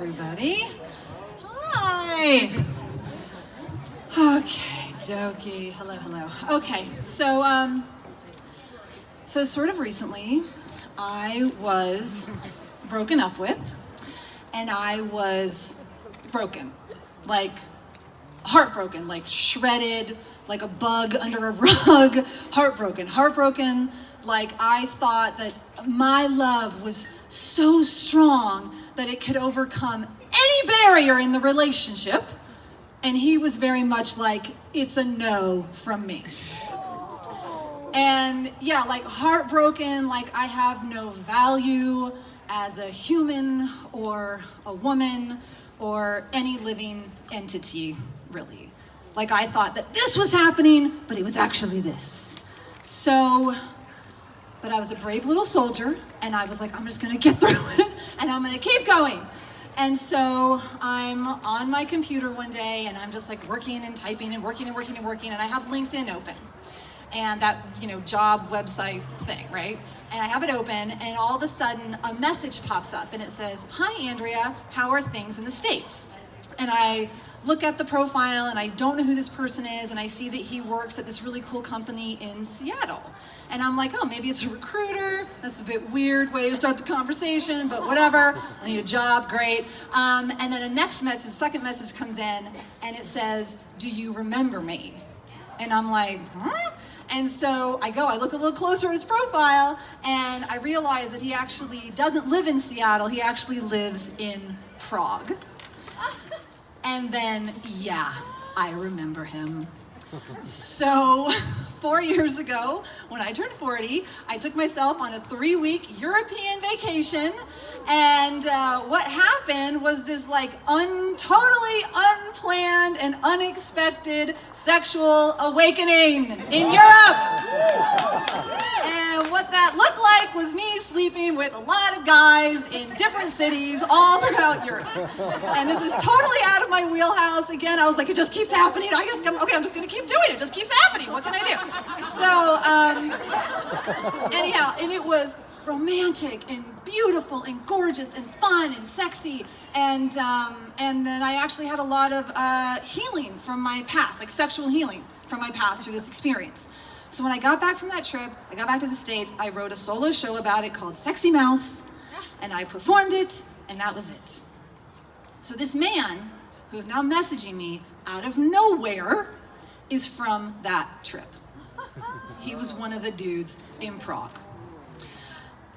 everybody. Hi. Okay, dokie. Hello. Okay, so sort of recently, I was broken up with, and I was broken, like heartbroken, like shredded, like a bug under a rug, heartbroken, like I thought that my love was so strong that it could overcome any barrier in the relationship, and he was very much like, it's a no from me. And yeah, like heartbroken, like I have no value as a human or a woman or any living entity, really. Like I thought that this was happening, but it was actually this. So, but I was a brave little soldier, and I was like, I'm just gonna get through it, and I'm gonna keep going. And so I'm on my computer one day, and I'm just like working and typing and working, and I have LinkedIn open. And that, job website thing, right? And I have it open, and all of a sudden a message pops up, and it says, "Hi, Andrea, how are things in the States?" And I look at the profile, and I don't know who this person is, and I see that he works at this really cool company in Seattle. And I'm like, oh, maybe it's a recruiter. That's a bit weird way to start the conversation, but whatever. I need a job, great. And then second message comes in, and it says, "Do you remember me?" And I'm like, huh? And so I look a little closer at his profile, and I realize that he actually doesn't live in Seattle. He actually lives in Prague. And then, yeah, I remember him. So 4 years ago, when I turned 40, I took myself on a 3-week European vacation, and what happened was this totally unplanned and unexpected sexual awakening in Europe. And what that looked like was me sleeping with a lot of guys in different cities all throughout Europe. And this is totally out of my wheelhouse. Again, I was like, it just keeps happening. I'm just gonna keep doing it. It just keeps happening. What can I do? So, anyhow, and it was romantic and beautiful and gorgeous and fun and sexy, and then I actually had a lot of healing from my past, like sexual healing from my past through this experience. So when I got back from that trip, I got back to the States, I wrote a solo show about it called Sexy Mouse, and I performed it, and that was it. So this man, who's now messaging me out of nowhere, is from that trip. He was one of the dudes in Prague.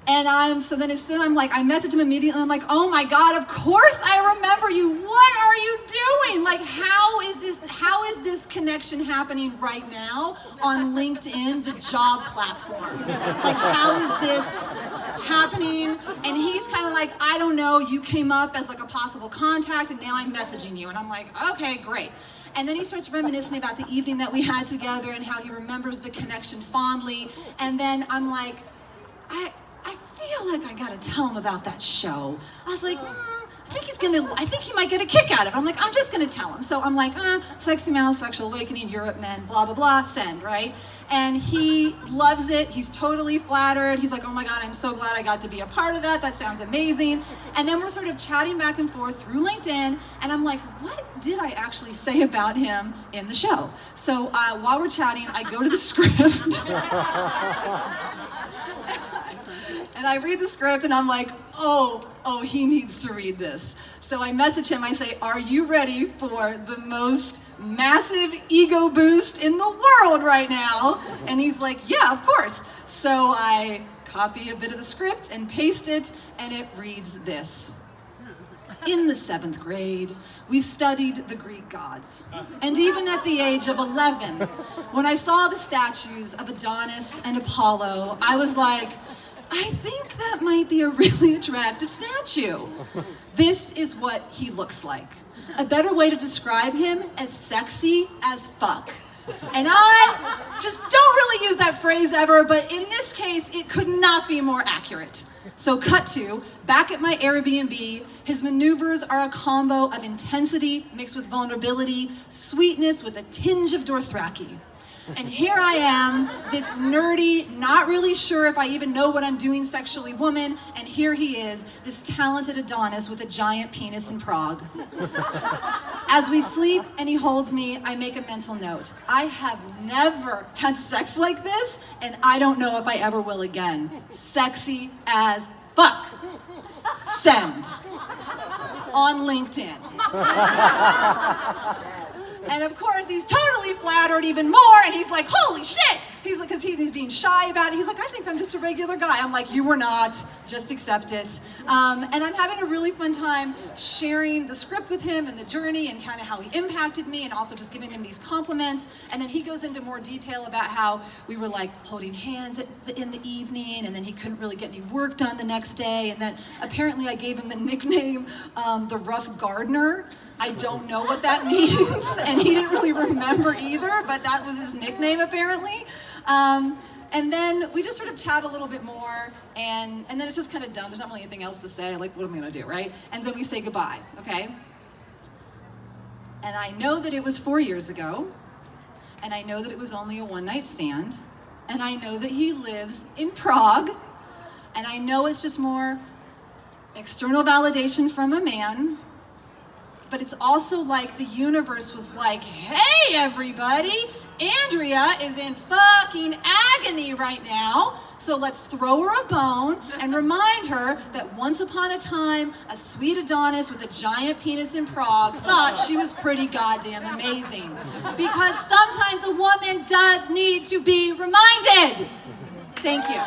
And I messaged him immediately. I'm like, oh my God, of course I remember you. What are you doing? Like, how is this connection happening right now on LinkedIn, the job platform? Like, how is this happening? And he's kind of like, I don't know, you came up as like a possible contact, and now I'm messaging you. And I'm like, okay, great. And then he starts reminiscing about the evening that we had together and how he remembers the connection fondly. And then I'm like, I feel like I gotta tell him about that show. I was like, I think he might get a kick out of it. I'm like, I'm just gonna tell him. So I'm like, Sexy Mouse, Sexual Awakening, Europe, men, blah, blah, blah, send, right? And he loves it. He's totally flattered. He's like, oh my God, I'm so glad I got to be a part of that. That sounds amazing. And then we're sort of chatting back and forth through LinkedIn, and I'm like, what did I actually say about him in the show? So while we're chatting, I go to the script. And I read the script, and I'm like, oh, he needs to read this. So I message him, I say, are you ready for the most massive ego boost in the world right now? And he's like, yeah, of course. So I copy a bit of the script and paste it, and it reads this. In the 7th grade, we studied the Greek gods. And even at the age of 11, when I saw the statues of Adonis and Apollo, I was like, I think that might be a really attractive statue. This is what he looks like. A better way to describe him as sexy as fuck. And I just don't really use that phrase ever, but in this case, it could not be more accurate. So cut to, back at my Airbnb, his maneuvers are a combo of intensity mixed with vulnerability, sweetness with a tinge of Dothraki. And here I am, this nerdy, not really sure if I even know what I'm doing sexually woman, and here he is, this talented Adonis with a giant penis in Prague. As we sleep and he holds me, I make a mental note. I have never had sex like this, and I don't know if I ever will again. Sexy as fuck. Send. On LinkedIn. And of course, he's totally flattered even more, and he's like, holy shit! He's like, because he's being shy about it. He's like, I think I'm just a regular guy. I'm like, you were not, just accept it. And I'm having a really fun time sharing the script with him and the journey and kind of how he impacted me, and also just giving him these compliments. And then he goes into more detail about how we were like holding hands in the evening, and then he couldn't really get any work done the next day. And then apparently I gave him the nickname, the Rough Gardener. I don't know what that means, and he didn't really remember either, but that was his nickname apparently. And then we just sort of chat a little bit more, and then it's just kind of done. There's not really anything else to say. Like, what am I gonna do, right? And then we say goodbye, okay? And I know that it was 4 years ago, and I know that it was only a one-night stand, and I know that he lives in Prague, and I know it's just more external validation from a man. But it's also like the universe was like, hey everybody, Andrea is in fucking agony right now, so let's throw her a bone and remind her that once upon a time, a sweet Adonis with a giant penis in Prague thought she was pretty goddamn amazing. Because sometimes a woman does need to be reminded. Thank you.